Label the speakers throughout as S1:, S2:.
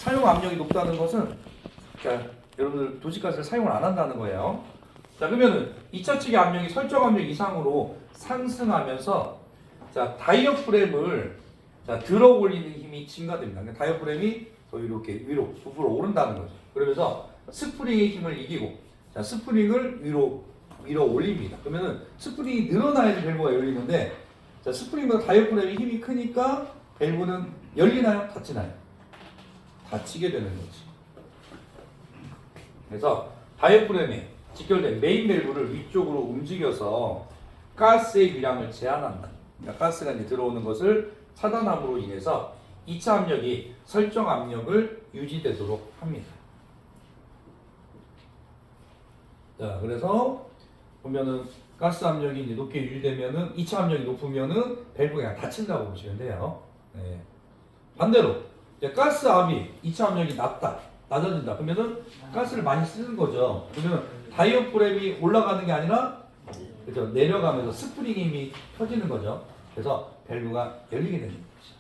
S1: 사용 압력이 높다는 것은 자, 여러분들 도시가스를 사용을 안 한다는 거예요. 자, 그러면은 2차 측의 압력이 설정 압력 이상으로 상승하면서 자, 다이어프램을 자, 들어 올리는 힘이 증가됩니다. 그러니까 다이어프램이 더 이렇게 위로 부풀어 오른다는 거죠. 그러면서 스프링의 힘을 이기고 자, 스프링을 위로 밀어 올립니다. 그러면은 스프링이 늘어나야지 밸브가 열리는데 자, 스프링보다 다이어프램의 힘이 크니까 밸브는 열리나요? 닫히나요? 닫히게 되는 거지. 그래서 다이어프램에 직결된 메인 밸브를 위쪽으로 움직여서 가스의 유량을 제한한다. 그러니까 가스가 이제 들어오는 것을 차단함으로 인해서 2차 압력이 설정 압력을 유지되도록 합니다. 자, 그래서 보면은 가스 압력이 이제 높게 유지되면은 2차 압력이 높으면은 밸브가 그냥 닫힌다고 보시면 돼요. 네. 반대로 이제 가스 압이 2차 압력이 낮아진다. 그러면은 가스를 많이 쓰는 거죠. 그러면 다이어프램이 올라가는 게 아니라 그죠? 내려가면서 스프링 힘이 펴지는 거죠. 그래서 밸브가 열리게 되는 거죠.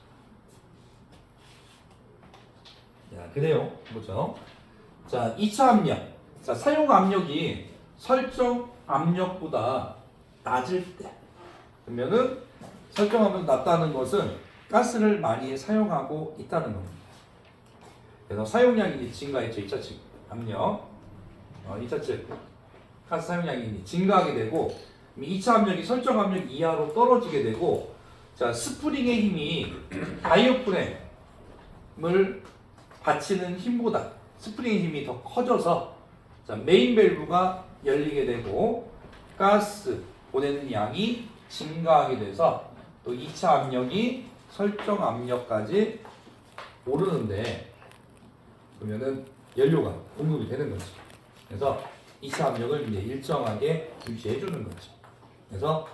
S1: 자, 그래요. 보죠. 자, 2차 압력. 자, 사용 압력이 설정 압력보다 낮을 때. 그러면은 설정 압력 낮다는 것은 가스를 많이 사용하고 있다는 겁니다. 그래서 사용량이 증가했죠. 2차 측 압력. 2차 측 가스 사용량이 증가하게 되고 2차 압력이 설정 압력 이하로 떨어지게 되고 자, 스프링의 힘이 다이어프램을 받치는 힘보다 스프링의 힘이 더 커져서 자, 메인 밸브가 열리게 되고 가스 보내는 양이 증가하게 돼서 또 2차 압력이 설정 압력까지 오르는데 그러면은 연료가 공급이 되는 거죠. 그래서 2차 압력을 이제 일정하게 유지해 주는 거죠. 그래서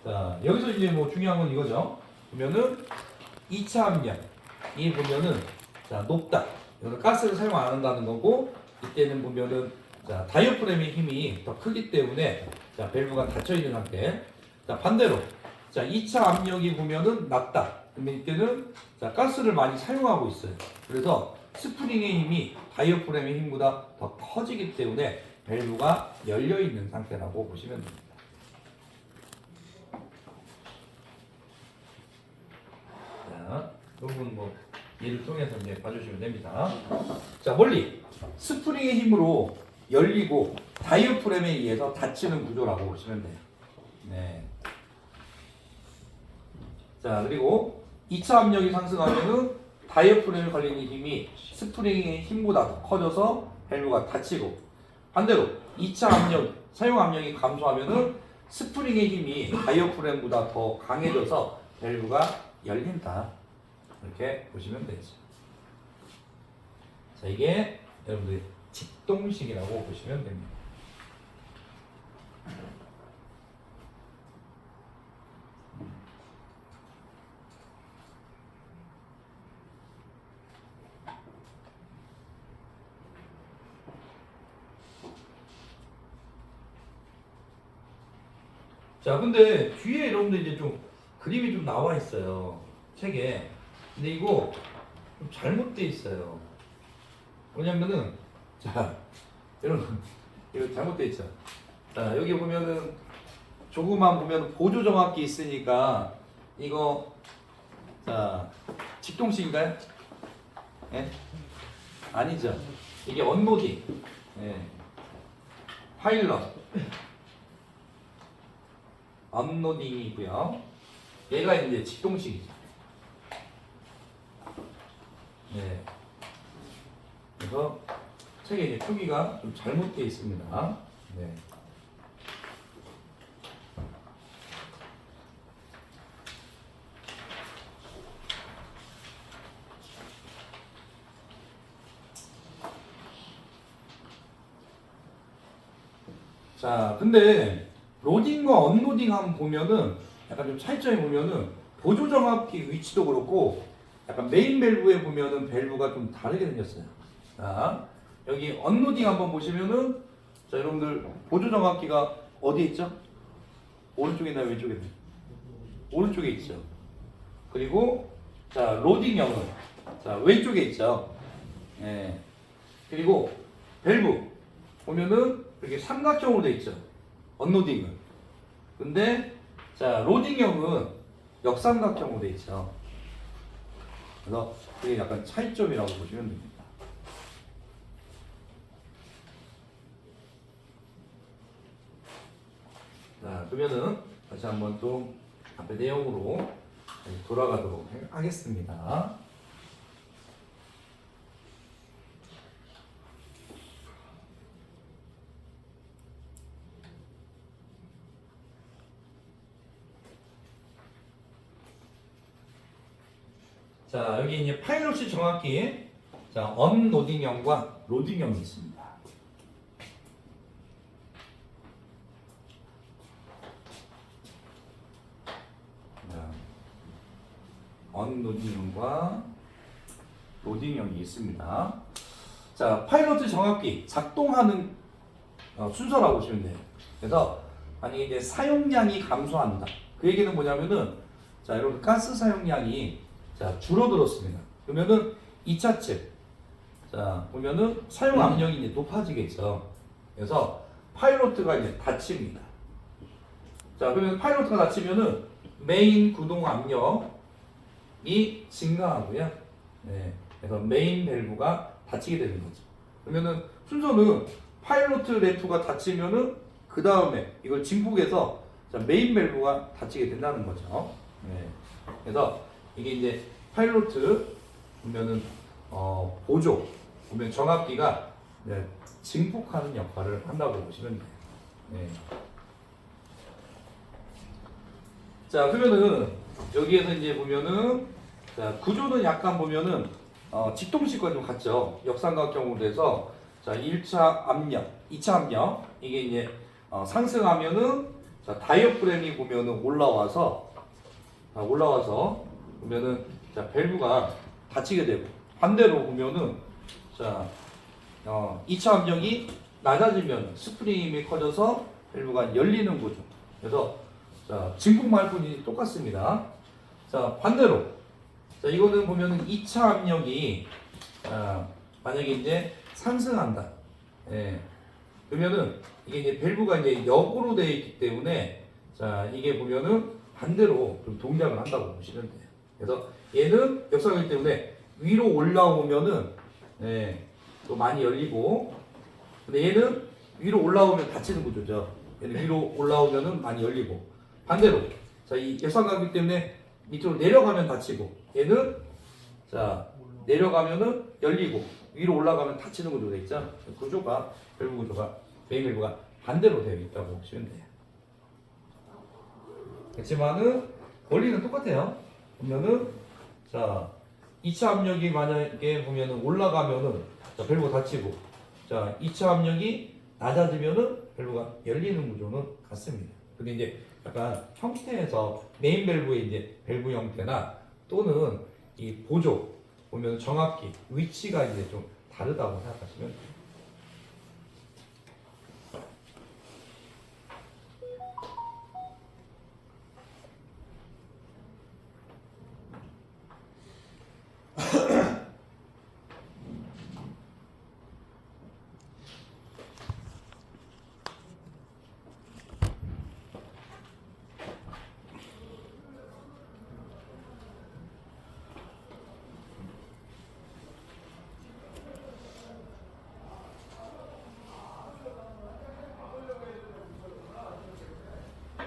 S1: 자, 여기서 이제 뭐 중요한 건 이거죠. 보면은 2차 압력이 보면은 자, 높다. 이거는 가스를 사용 안 한다는 거고 이때는 보면은 자, 다이어프램의 힘이 더 크기 때문에 자, 밸브가 닫혀 있는 상태. 자, 반대로 자, 2차 압력이 보면은 낮다. 그러면 이때는 자, 가스를 많이 사용하고 있어요. 그래서 스프링의 힘이 다이어프램의 힘보다 더 커지기 때문에 밸브가 열려 있는 상태라고 보시면 됩니다. 자, 이 부분 뭐 예를 통해서 이제 봐주시면 됩니다. 자, 원리 스프링의 힘으로 열리고 다이어프램에 의해서 닫히는 구조라고 보시면 돼요. 네. 자, 그리고 2차 압력이 상승하면은 다이어프램에 걸리는 힘이 스프링의 힘보다 더 커져서 밸브가 닫히고 반대로 2차 압력, 사용 압력이 감소하면은 스프링의 힘이 다이어프램보다 더 강해져서 밸브가 열린다. 이렇게 보시면 되죠. 자, 이게 여러분들이 직동식이라고 보시면 됩니다. 자, 근데 뒤에 여러분들 이제 좀 그림이 좀 나와 있어요. 책에. 근데 이거 좀 잘못돼 있어요. 뭐냐면은 자, 여러분 이거 잘못돼 있죠. 자, 여기 보면은 조그만 보면 보조 정압기 있으니까 이거 자, 직동식인가요? 예? 아니죠. 이게 언로딩. 예. 파일럿. 언로딩이고요. 얘가 이제 직동식이죠. 네. 그래서 책에 이제 표기가 좀 잘못되어 있습니다. 네. 자, 근데 로딩과 언로딩 한번 보면은 약간 좀 차이점이 보면은 보조 정압기 위치도 그렇고 약간 메인 밸브에 보면은 밸브가 좀 다르게 생겼어요. 자, 여기 언로딩 한번 보시면은 자, 여러분들 보조 정압기가 어디에 있죠? 오른쪽에 있나요? 왼쪽에 있나요? 오른쪽에 있죠. 그리고 자, 로딩형은 자, 왼쪽에 있죠. 예. 그리고 밸브 보면은 이렇게 삼각형으로 돼 있죠. 언로딩은. 근데 자 로딩형은 역삼각형으로 돼 있죠. 그래서 그게 약간 차이점이라고 보시면 됩니다. 자 그러면은 다시 한번 좀 앞에 내용으로 돌아가도록 하겠습니다. 자 여기 이제 파일럿이 정확히 자 언로딩형과 로딩형이 있습니다. 언로딩형과 로딩형이 있습니다. 자 파일럿이 정확히 작동하는 순서라고 보시면 돼요. 그래서 만약에 이제 사용량이 감소한다. 그 얘기는 뭐냐면은 자 여러분 가스 사용량이 자 줄어들었습니다. 그러면은 2차 측 자 보면은 사용 압력이 이제 높아지겠죠. 그래서 파일럿가 이제 닫힙니다. 자 그러면 파일럿가 닫히면은 메인 구동 압력이 증가하고요. 네. 그래서 메인 밸브가 닫히게 되는 거죠. 그러면은 순서는 파일럿 램프가 닫히면은 그 다음에 이걸 증폭해서 자, 메인 밸브가 닫히게 된다는 거죠. 네. 그래서 이게 이제 파일럿 보면은 보조 보면 정압기가 네, 증폭하는 역할을 한다고 보시면 돼요. 네. 자 그러면은 여기에서 이제 보면은 자 구조는 약간 보면은 직동식과 좀 같죠. 역삼각형으로 돼서 자 1차 압력, 2차 압력 이게 이제 상승하면은 자 다이어프램이 보면은 올라와서 보면은 자 밸브가 닫히게 되고 반대로 보면은 자 2차 압력이 낮아지면 스프링이 커져서 밸브가 열리는 구조. 그래서 자 증폭 말뿐이 똑같습니다. 자 반대로 자 이거는 보면은 2차 압력이 만약에 이제 상승한다. 예. 그러면은 이게 이제 밸브가 이제 역으로 되어 있기 때문에 자 이게 보면은 반대로 좀 동작을 한다고 보시면 돼요. 그래서 얘는 역삼각이기 때문에 위로 올라오면은 예, 또 많이 열리고 근데 얘는 위로 올라오면 닫히는 구조죠. 얘는 위로 올라오면은 많이 열리고 반대로 자 이 역삼각이기 때문에 밑으로 내려가면 닫히고 얘는 자 내려가면은 열리고 위로 올라가면 닫히는 구조가 되어 있죠. 구조가 밸브 구조가 메인 밸브가 반대로 되어 있다고 보시면 돼요. 그렇지만은 원리는 똑같아요. 보면은 자 2차 압력이 만약에 보면은 올라가면은 자 밸브가 닫히고 자 2차 압력이 낮아지면은 밸브가 열리는 구조는 같습니다. 근데 이제 약간 형태에서 메인 밸브의 이제 밸브 형태나 또는 이 보조 보면 정확히 위치가 이제 좀 다르다고 생각하시면 돼요.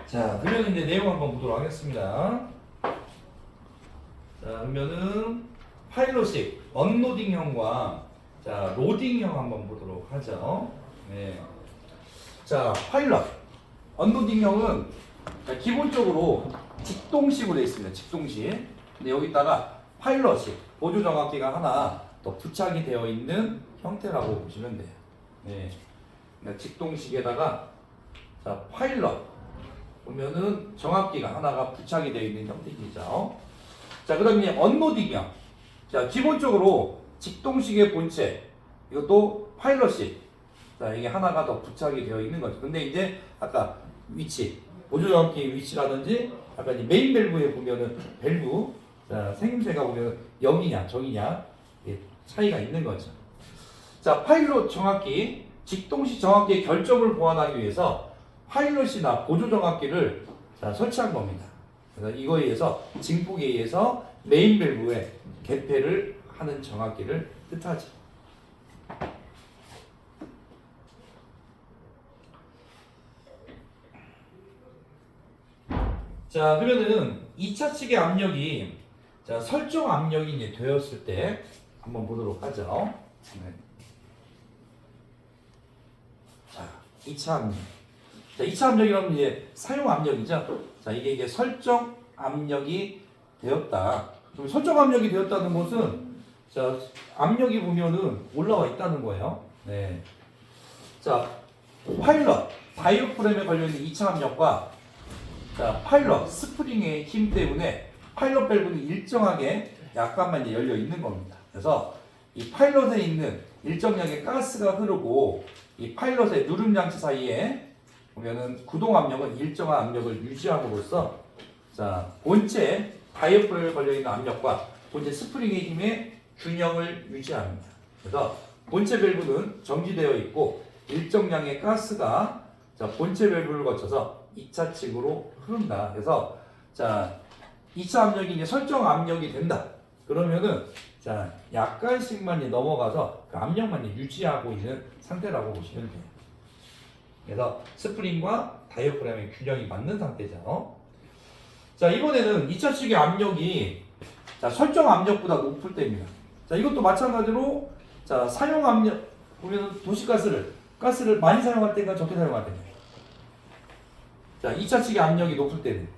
S1: 자, 그러면 이제 내용 한번 보도록 하겠습니다. 자, 그러면은 파일럿식 언로딩형과 자 로딩형 한번 보도록 하죠. 네. 자, 파일럿 언로딩형은 자, 기본적으로 직동식으로 되어 있습니다. 직동식. 근데 여기다가 파일럿식 보조 정압기가 하나 더 부착이 되어 있는 형태라고 보시면 돼요. 네. 그러니까 직동식에다가 자 파일럿 보면은 정압기가 하나가 부착이 되어 있는 형태이죠. 자, 그 다음에 언로딩형. 자, 기본적으로 직동식의 본체, 이것도 파일럿식. 자, 이게 하나가 더 부착이 되어 있는 거죠. 근데 이제 아까 위치, 보조 정압기 위치라든지, 아까 이제 메인 밸브에 보면은 밸브, 자, 생김새가 보면 0이냐, 정이냐, 차이가 있는 거죠. 자, 파일럿 정확기, 직동시 정확기의 결점을 보완하기 위해서 파일럿이나 보조 정확기를 자, 설치한 겁니다. 그래서 이거에 의해서 증폭에 의해서 메인 밸브에 개폐를 하는 정확기를 뜻하죠. 자, 그러면은 2차 측의 압력이 자, 설정 압력이 이제 되었을 때 한번 보도록 하죠. 네. 자, 2차 압력. 자, 2차 압력이라면 이제 사용 압력이죠. 자, 이게 이제 설정 압력이 되었다. 그럼 설정 압력이 되었다는 것은 자, 압력이 보면은 올라와 있다는 거예요. 네. 자, 파일럿, 다이어프램에 걸려있는 2차 압력과 자, 파일럿, 스프링의 힘 때문에 파일럿 밸브는 일정하게 약간만 이제 열려 있는 겁니다. 그래서 이 파일럿에 있는 일정량의 가스가 흐르고 이 파일럿의 누름 장치 사이에 보면은 구동 압력은 일정한 압력을 유지함으로써 자, 본체 다이어프램에 걸려 있는 압력과 본체 스프링의 힘의 균형을 유지합니다. 그래서 본체 밸브는 정지되어 있고 일정량의 가스가 자, 본체 밸브를 거쳐서 2차 측으로 흐른다. 그래서 자, 2차 압력이 이제 설정 압력이 된다. 그러면은 자, 약간씩만 이제 넘어가서 그 압력만 이제 유지하고 있는 상태라고 보시면 돼요. 그래서 스프링과 다이어프램의 균형이 맞는 상태죠. 자, 이번에는 2차 측의 압력이 자, 설정 압력보다 높을 때입니다. 자, 이것도 마찬가지로 자, 사용 압력 보면 가스를 많이 사용할 때인가 적게 사용할 때인가. 자, 2차 측의 압력이 높을 때는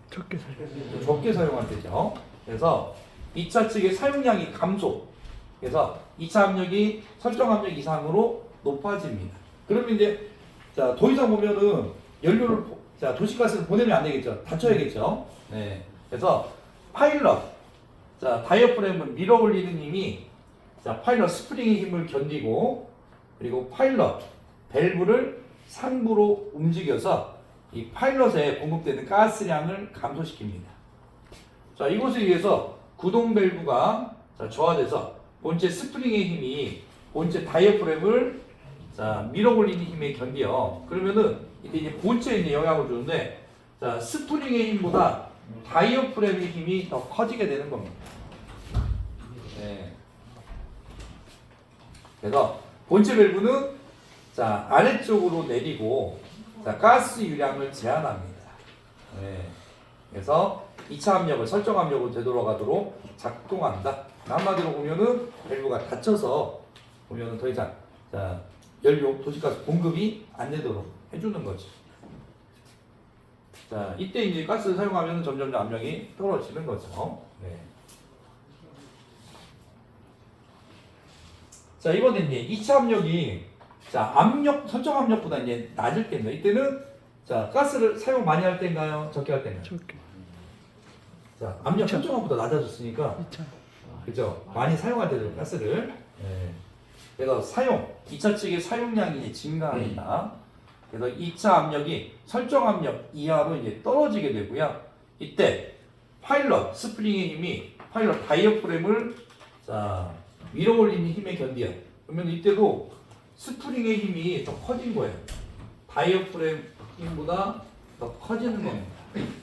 S1: 적게 사용할 때죠. 그래서 2차 측의 사용량이 감소. 그래서 2차 압력이 설정 압력 이상으로 높아집니다. 그러면 이제 자, 더 이상 보면은 연료를 자, 도시가스를 보내면 안 되겠죠. 닫혀야겠죠. 네. 그래서 파일럿 자, 다이어프램을 밀어 올리는 힘이 자, 파일럿 스프링의 힘을 견디고 그리고 파일럿 밸브를 상부로 움직여서 이 파일럿에 공급되는 가스량을 감소시킵니다. 자, 이것에 의해서 구동 밸브가 저하돼서 본체 스프링의 힘이 본체 다이어프램을 자, 밀어 올리는 힘에 견뎌. 그러면은 이제 본체에 이제 영향을 주는데 자, 스프링의 힘보다 다이어프램의 힘이 더 커지게 되는 겁니다. 네. 그래서 본체 밸브는 자, 아래쪽으로 내리고 자, 가스 유량을 제한합니다. 네. 그래서 2차 압력을 설정 압력으로 되돌아가도록 작동한다. 한마디로 보면은 밸브가 닫혀서 보면은 더 이상 자, 연료 도시가스 공급이 안 되도록 해주는 거죠. 자, 이때 이제 가스를 사용하면 점점 압력이 떨어지는 거죠. 네. 자, 이번에 이제 2차 압력이 자, 설정 압력보다 이제 낮을 때입니다. 이때는 자, 가스를 사용 많이 할 때인가요? 적게 할 때인가요?
S2: 적게.
S1: 자, 압력 설정 압보다 낮아졌으니까 그죠? 많이 사용할 때도 가스를. 네. 그래서 2차 측의 사용량이 이제 증가합니다. 그래서 2차 압력이 설정 압력 이하로 이제 떨어지게 되고요. 이때 파일럿 스프링의 힘이 파일럿 다이어프램을 자, 밀어 올리는 힘에 견뎌요. 그러면 이때도 스프링의 힘이 더 커진 거예요. 다이어프램 힘보다 더 커지는 겁니다.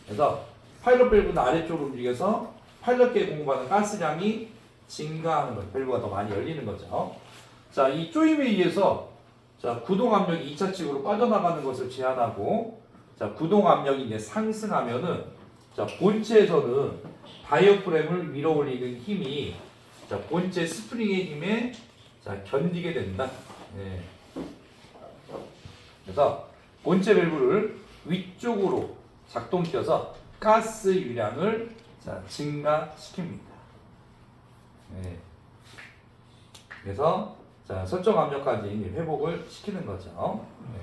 S1: 그래서 파일럿 밸브는 아래쪽으로 움직여서 파일럿계에 공급하는 가스량이 증가하는 거예요. 밸브가 더 많이 열리는 거죠. 자, 이 조임에 의해서 자, 구동 압력이 2차 측으로 빠져나가는 것을 제한하고 자, 구동 압력이 이제 상승하면은 자, 본체에서는 다이어프램을 밀어 올리는 힘이 자, 본체 스프링의 힘에 자, 견디게 된다. 네. 그래서 본체 밸브를 위쪽으로 작동시켜서 가스 유량을 자, 증가시킵니다. 네. 그래서 자, 설정 압력까지 회복을 시키는 거죠. 네.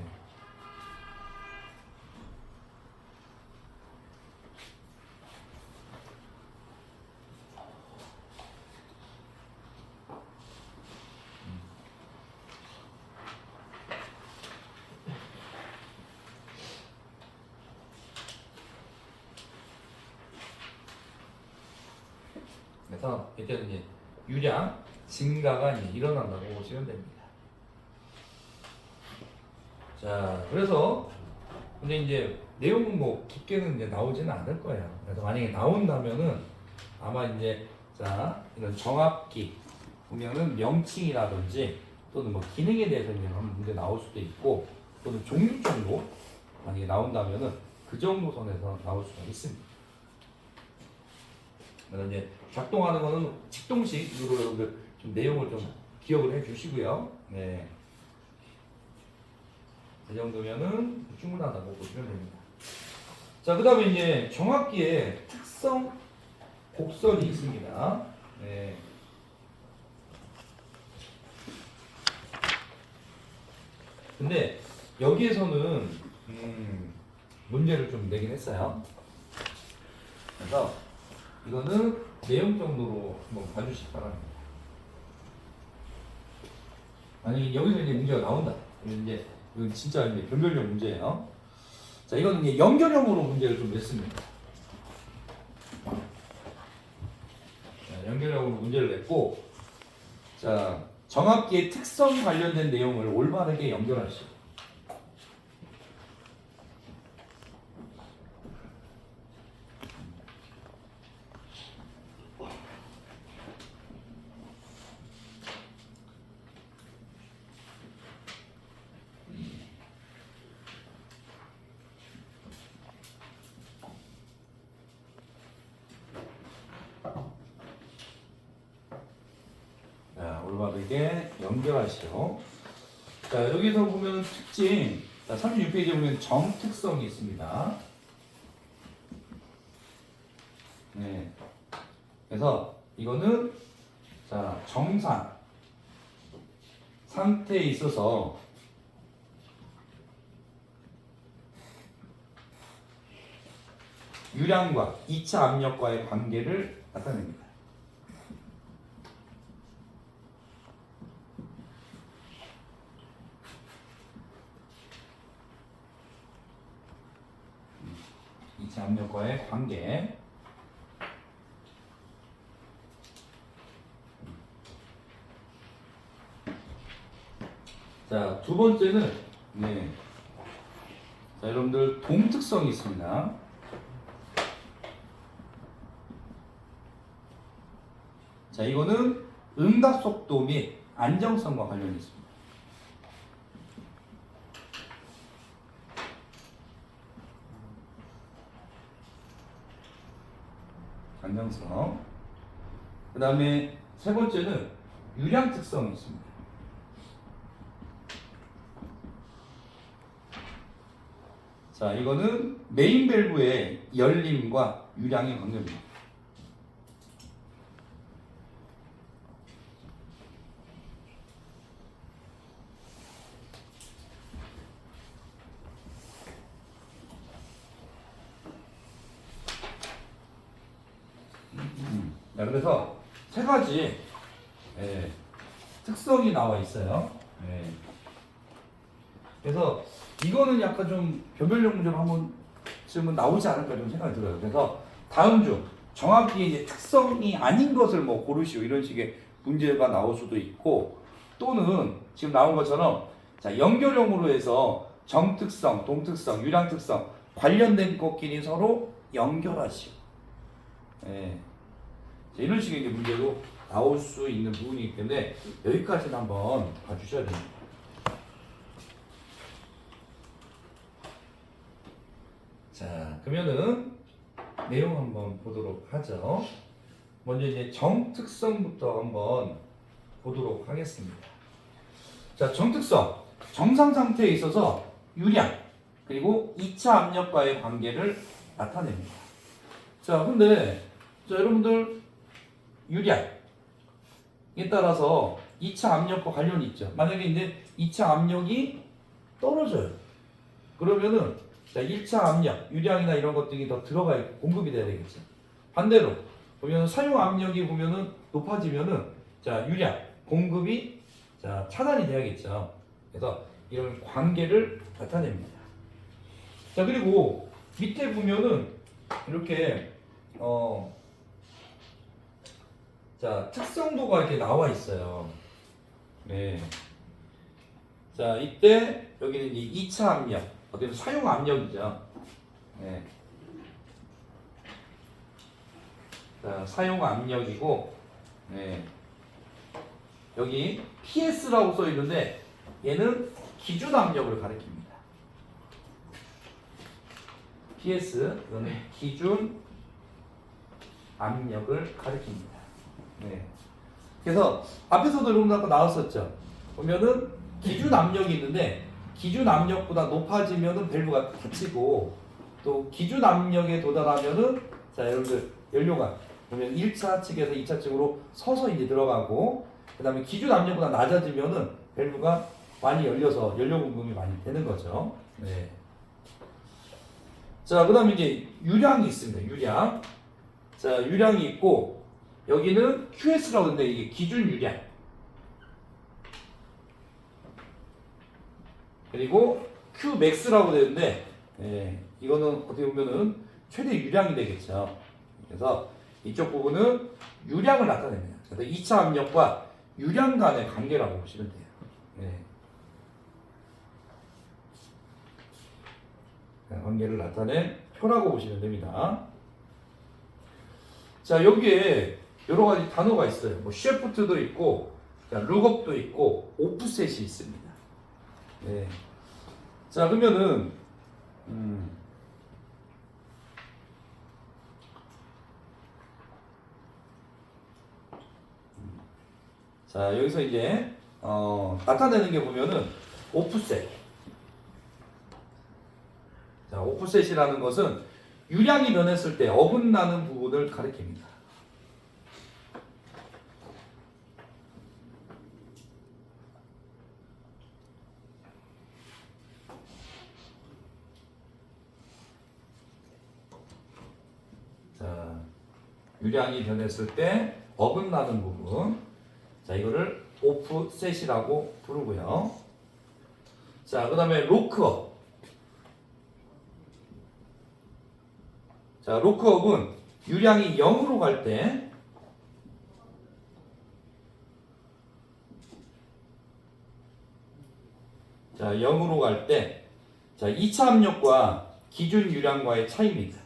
S1: 그래서 이때는 이제 유량 증가가 이제 일어난다고 보시면 됩니다. 자, 그래서 근데 이제 내용은 뭐 깊게는 이제 나오지는 않을 거예요. 그래서 만약에 나온다면은 아마 이제 자 이런 정합기 보면은 명칭이라든지 또는 뭐 기능에 대해서 이제 한번 문제 나올 수도 있고 또는 종류 정도 만약에 나온다면은 그 정도 선에서 나올 수가 있습니다. 그래서 이제 작동하는 거는 직동식으로 여러분들 좀 내용을 좀 기억을 해 주시고요. 네. 이 정도면은 충분하다고 보시면 됩니다. 자, 그 다음에 이제 정합기의 특성 곡선이 있습니다. 네. 근데 여기에서는 문제를 좀 내긴 했어요. 그래서 이거는 내용 정도로 한번 봐주시기 바랍니다. 만약에 여기서 이제 문제가 나온다. 그러면 이제 이건 진짜 이제 변별력 문제예요. 자, 이거는 이제 연결형으로 문제를 좀 냈습니다. 자, 연결형으로 문제를 냈고, 자, 정합기의 특성 관련된 내용을 올바르게 연결하시오. 자, 올바르게 연결하시오. 자, 여기서 보면 특징, 자, 36페이지에 보면 정특성이 있습니다. 네. 그래서 이거는 자, 정상 상태에 있어서 유량과 2차 압력과의 관계를 나타냅니다. 압력과의 관계. 자, 두 번째는 네. 자, 여러분들 동특성이 있습니다. 자, 이거는 응답 속도 및 안정성과 관련이 있습니다. 안정성. 그 다음에 세 번째는 유량 특성이 있습니다. 자, 이거는 메인 밸브의 열림과 유량의 관계입니다. 자, 그래서 세 가지 특성이 나와 있어요. 그래서 이거는 약간 좀 변별력 문제로 한번 지금은 나오지 않을까 좀 생각이 들어요. 그래서 다음 중 정확히 이제 특성이 아닌 것을 뭐 고르시오 이런 식의 문제가 나올 수도 있고 또는 지금 나온 것처럼 자, 연결형으로 해서 정특성, 동특성, 유량특성 관련된 것끼리 서로 연결하시오. 이런 식의 이제 문제도 나올 수 있는 부분이기 때문에 여기까지는 한번 봐주셔야 됩니다. 자, 그러면은 내용 한번 보도록 하죠. 먼저 이제 정특성부터 한번 보도록 하겠습니다. 자, 정특성. 정상 상태에 있어서 유량 그리고 2차 압력과의 관계를 나타냅니다. 자, 근데 자, 여러분들 유량에 따라서 2차 압력과 관련이 있죠. 만약에 이제 2차 압력이 떨어져요. 그러면은 자, 1차 압력, 유량이나 이런 것들이 더 들어가 있고 공급이 돼야 되겠죠. 반대로 보면 사용 압력이 보면은 높아지면은 자, 유량, 공급이 자, 차단이 돼야겠죠. 그래서 이런 관계를 나타냅니다. 자, 그리고 밑에 보면은 이렇게 자, 특성도가 이렇게 나와 있어요. 네. 자, 이때 여기는 이제 2차 압력, 어떻게 보면 사용 압력이죠. 네. 자, 사용 압력이고, 네. 여기 PS라고 써 있는데 얘는 기준 압력을 가리킵니다. PS, 이거는 기준 압력을 가리킵니다. 네. 그래서 앞에서도 여러분들 아까 나왔었죠. 보면은 기준 압력이 있는데 기준 압력보다 높아지면은 밸브가 닫히고 또 기준 압력에 도달하면은 자 여러분들 연료가 그러면 1차 측에서 2차 측으로 서서 이제 들어가고 그다음에 기준 압력보다 낮아지면은 밸브가 많이 열려서 연료 공급이 많이 되는 거죠. 네. 자 그다음에 이제 유량이 있습니다. 유량. 자 유량이 있고 여기는 QS라고 하는데 이게 기준 유량. 그리고 Qmax라고 되는데 이거는 어떻게 보면은 최대 유량이 되겠죠. 그래서 이쪽 부분은 유량을 나타냅니다. 그래서 2차 압력과 유량 간의 관계라고 보시면 돼요. 관계를 나타낸 표라고 보시면 됩니다. 자 여기에 여러 가지 단어가 있어요. 뭐 쉐프트도 있고, 룩업도 있고, 오프셋이 있습니다. 네. 자 그러면은 자 여기서 이제 나타내는 게 보면은 오프셋. 자 오프셋이라는 것은 유량이 변했을 때 어긋나는 부분을 가리킵니다. 자, 유량이 변했을 때 어긋나는 부분. 자, 이거를 오프셋이라고 부르고요. 자, 그 다음에 로크업. 자, 로크업은 유량이 0으로 갈 때, 자, 0으로 갈 때, 자, 2차 압력과 기준 유량과의 차이입니다.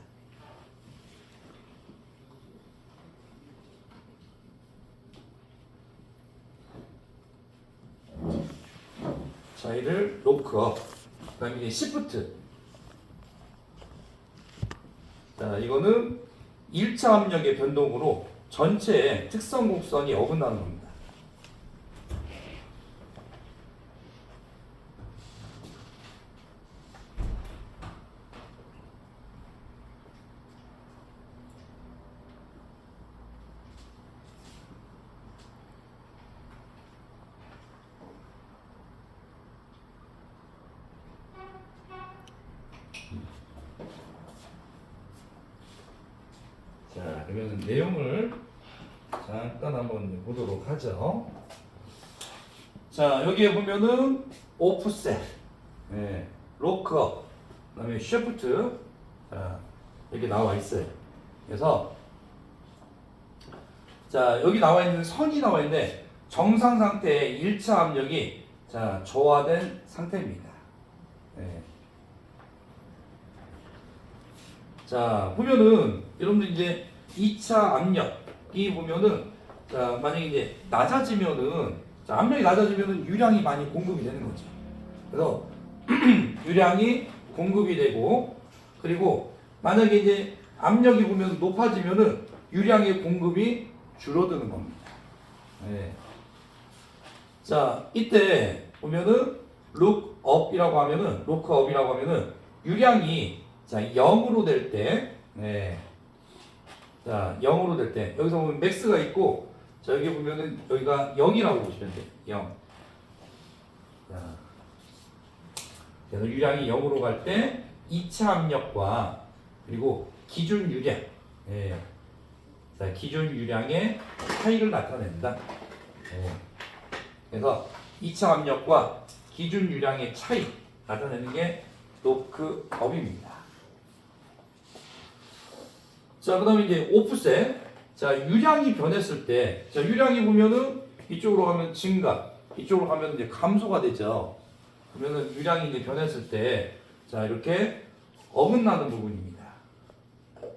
S1: 차이를 로크업. 그 다음에 이제 시프트. 자, 이거는 1차 압력의 변동으로 전체의 특성 곡선이 어긋나는 겁니다. 자, 그러면 내용을 잠깐 한번 보도록 하죠. 자, 여기에 보면은 오프셋, 로크업, 그다음에 쉐프트, 자, 이렇게 나와 있어요. 그래서 자, 여기 나와 있는 선이 나와 있는데 정상 상태의 1차 압력이 자, 저하된 상태입니다. 자, 보면은 여러분들 이제 2차 압력이 보면은 자, 만약에 이제 낮아지면은 자, 압력이 낮아지면은 유량이 많이 공급이 되는 거죠. 그래서 유량이 공급이 되고 그리고 만약에 이제 압력이 보면 높아지면은 유량의 공급이 줄어드는 겁니다. 자, 이때 보면은 룩업이라고 하면은 로크업이라고 하면은 유량이 자 0으로 될 때, 자 0으로 될 때 여기서 보면 맥스가 있고 자 여기 보면은 여기가 0이라고 보시면 돼요. 0. 자, 그래서 유량이 0으로 갈 때 2차 압력과 그리고 기준 유량, 자 기준 유량의 차이를 나타낸다. 그래서 2차 압력과 기준 유량의 차이 나타내는 게 로크업입니다. 자, 그 다음에 이제 오프셋. 자, 유량이 변했을 때, 자, 유량이 보면은 이쪽으로 가면 증가, 이쪽으로 가면 이제 감소가 되죠. 그러면은 유량이 이제 변했을 때, 자, 이렇게 어긋나는 부분입니다.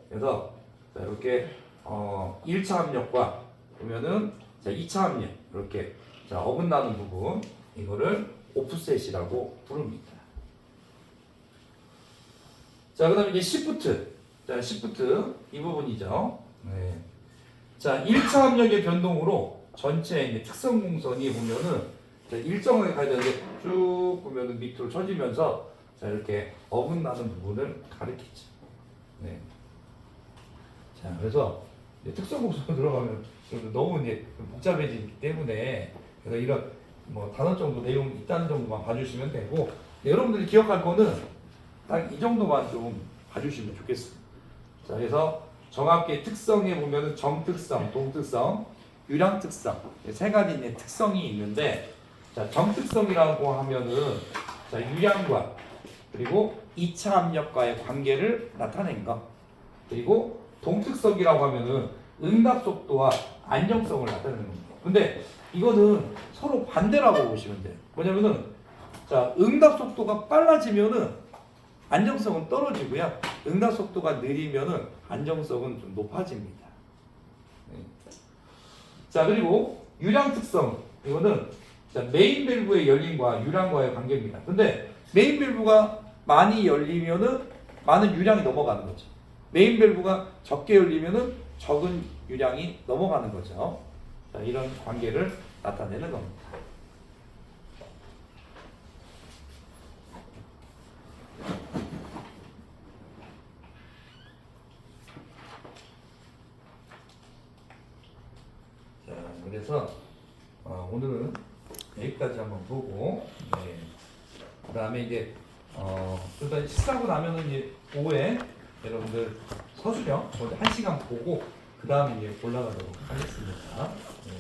S1: 그래서, 자, 이렇게, 1차 압력과 보면은, 자, 2차 압력, 이렇게, 자, 어긋나는 부분, 이거를 오프셋이라고 부릅니다. 자, 그 다음에 이제 시프트. 자, 시프트. 이 부분이죠. 네. 자, 1차 압력의 변동으로 전체 이제 특성 공선이 보면은 자, 일정하게 가야 되는데 쭉 보면은 밑으로 처지면서 자, 이렇게 어긋나는 부분을 가리키죠. 네. 자, 그래서 이제 특성 공선으로 들어가면 너무 이제 복잡해지기 때문에 그래서 이런 뭐 단어 정도 내용 있다는 정도만 봐주시면 되고 네, 여러분들이 기억할 거는 딱 이 정도만 좀 봐주시면 좋겠습니다. 자, 그래서 정압기의 특성에 보면은 정특성, 동특성, 유량특성 세 가지 이제 특성이 있는데 자, 정특성이라고 하면은 자, 유량과 그리고 2차 압력과의 관계를 나타낸 것 그리고 동특성이라고 하면은 응답 속도와 안정성을 나타내는 겁니다. 근데 이거는 서로 반대라고 보시면 돼요. 뭐냐면은 자, 응답 속도가 빨라지면은 안정성은 떨어지고요. 응답 속도가 느리면은 안정성은 좀 높아집니다. 네. 자, 그리고 유량 특성 이거는 자, 메인 밸브의 열림과 유량과의 관계입니다. 근데 메인 밸브가 많이 열리면은 많은 유량이 넘어가는 거죠. 메인 밸브가 적게 열리면은 적은 유량이 넘어가는 거죠. 자, 이런 관계를 나타내는 겁니다. 자, 그래서 오늘은 여기까지 한번 보고, 네. 그 다음에 이제 일단 식사하고 나면은 이제 오후에 여러분들 서술형 먼저 1시간 보고 그 다음에 이제 올라가도록 하겠습니다. 네.